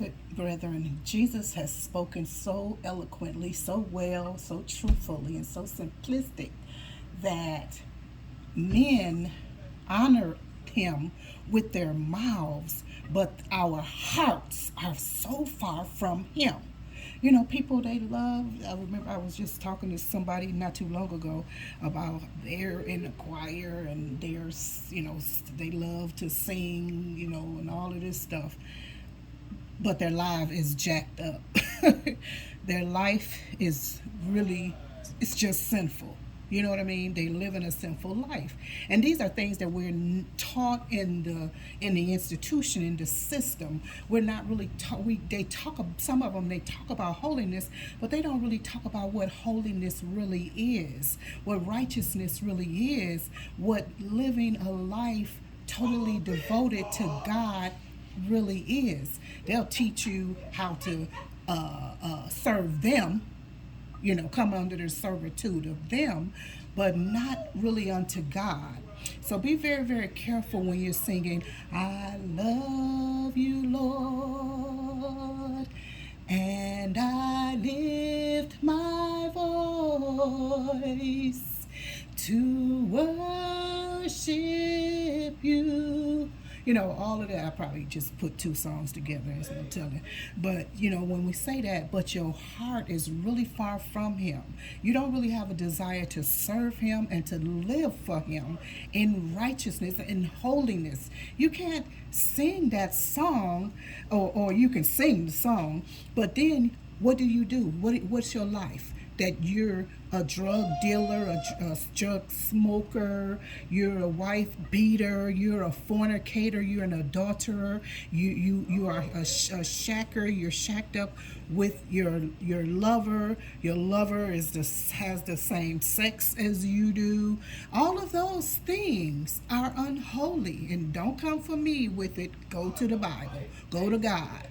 Beloved brethren, Jesus has spoken so eloquently, so well, so truthfully, and so simplistic that men honor him with their mouths, but our hearts are so far from him. You know, people they love. I remember I was just talking to somebody not too long ago about they're in the choir and they love to sing, and all of this stuff, but their life is jacked up. Their life is really, it's just sinful. You know what I mean? They live in a sinful life, and these are things that we're taught in the institution, in the system. We're not really taught. They talk. Some of them they talk about holiness, but they don't really talk about what holiness really is, what righteousness really is, what living a life totally devoted to God really is. They'll teach you how to serve them, come under the servitude of them, but not really unto God. So be very, very careful when you're singing, I love you, Lord, and I lift my voice to worship you. All of that. I probably just put two songs together instead of telling. But, when we say that, but your heart is really far from him, you don't really have a desire to serve him and to live for him in righteousness and holiness. You can't sing that song, or you can sing the song, but then what do you do? What's your life? That you're a drug dealer, a drug smoker, you're a wife beater, you're a fornicator, you're an adulterer, you are a shacker, you're shacked up with your lover. Your lover has the same sex as you do. All of those things are unholy, and don't come for me with it. Go to the Bible, go to God,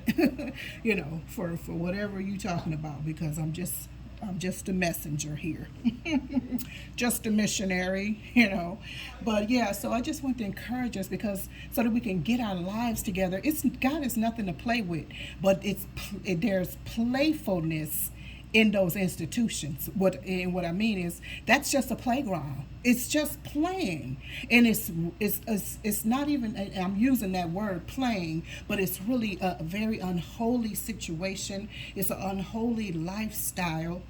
for whatever you're talking about, because I'm just a messenger here, just a missionary. But yeah, so I just want to encourage us, because so that we can get our lives together. God is nothing to play with, but there's playfulness in those institutions. What I mean is that's just a playground. It's just playing, and it's not even. I'm using that word playing, but it's really a very unholy situation. It's an unholy lifestyle.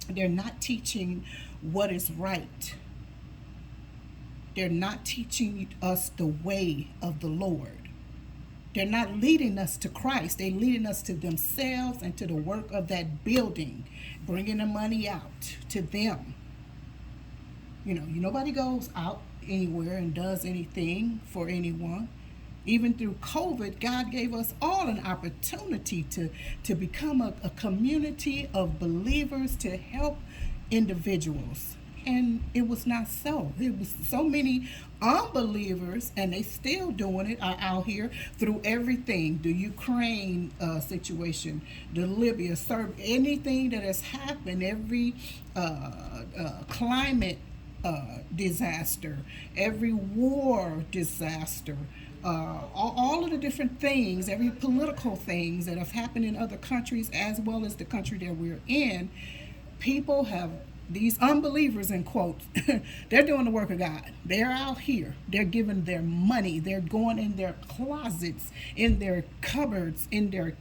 They're not teaching what is right. They're not teaching us the way of the Lord. They're not leading us to Christ. They're leading us to themselves and to the work of that building, bringing the money out to them. Nobody goes out anywhere and does anything for anyone. Even through COVID, God gave us all an opportunity to become a community of believers to help individuals. And it was not so. It was so many unbelievers, and they still doing it, are out here through everything. The Ukraine situation, the Libya, anything that has happened, every climate disaster, every war disaster, all of the different things, every political things that have happened in other countries as well as the country that we're in, people have, these unbelievers in quotes, they're doing the work of God. They're out here. They're giving their money. They're going in their closets, in their cupboards, in their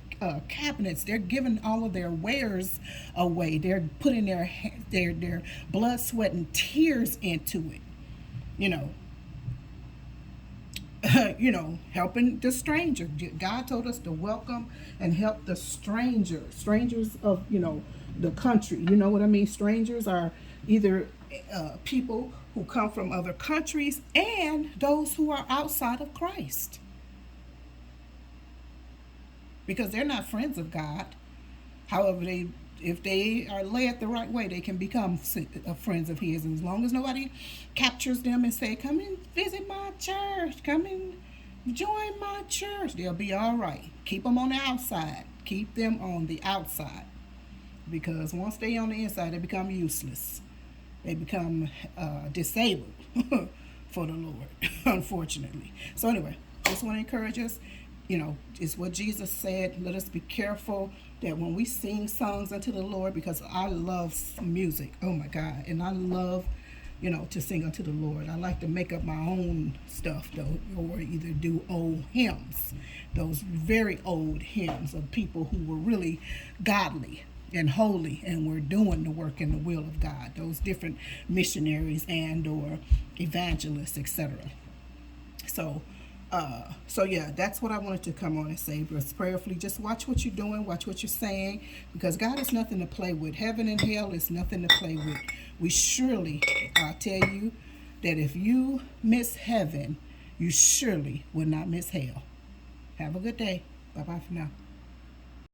cabinets. They're giving all of their wares away. They're putting their blood, sweat, and tears into it. Helping the stranger. God told us to welcome and help the strangers of, the country. You know what I mean? Strangers are either people who come from other countries and those who are outside of Christ, because they're not friends of God. However, if they are led the right way, they can become friends of his. And as long as nobody captures them and say, come and visit my church, come and join my church, they'll be all right. Keep them on the outside. Keep them on the outside. Because once they're on the inside, they become useless. They become disabled for the Lord, unfortunately. So anyway, just want to encourage us. it's what Jesus said. Let us be careful that when we sing songs unto the Lord, because I love music. Oh my God. And I love, to sing unto the Lord. I like to make up my own stuff though, or either do old hymns, those very old hymns of people who were really godly and holy and were doing the work and the will of God. Those different missionaries and or evangelists, etc. So yeah, that's what I wanted to come on and say. But prayerfully, just watch what you're doing, watch what you're saying, because God is nothing to play with. Heaven and hell is nothing to play with. We surely tell you that if you miss heaven, you surely will not miss hell. Have a good day. Bye bye for now.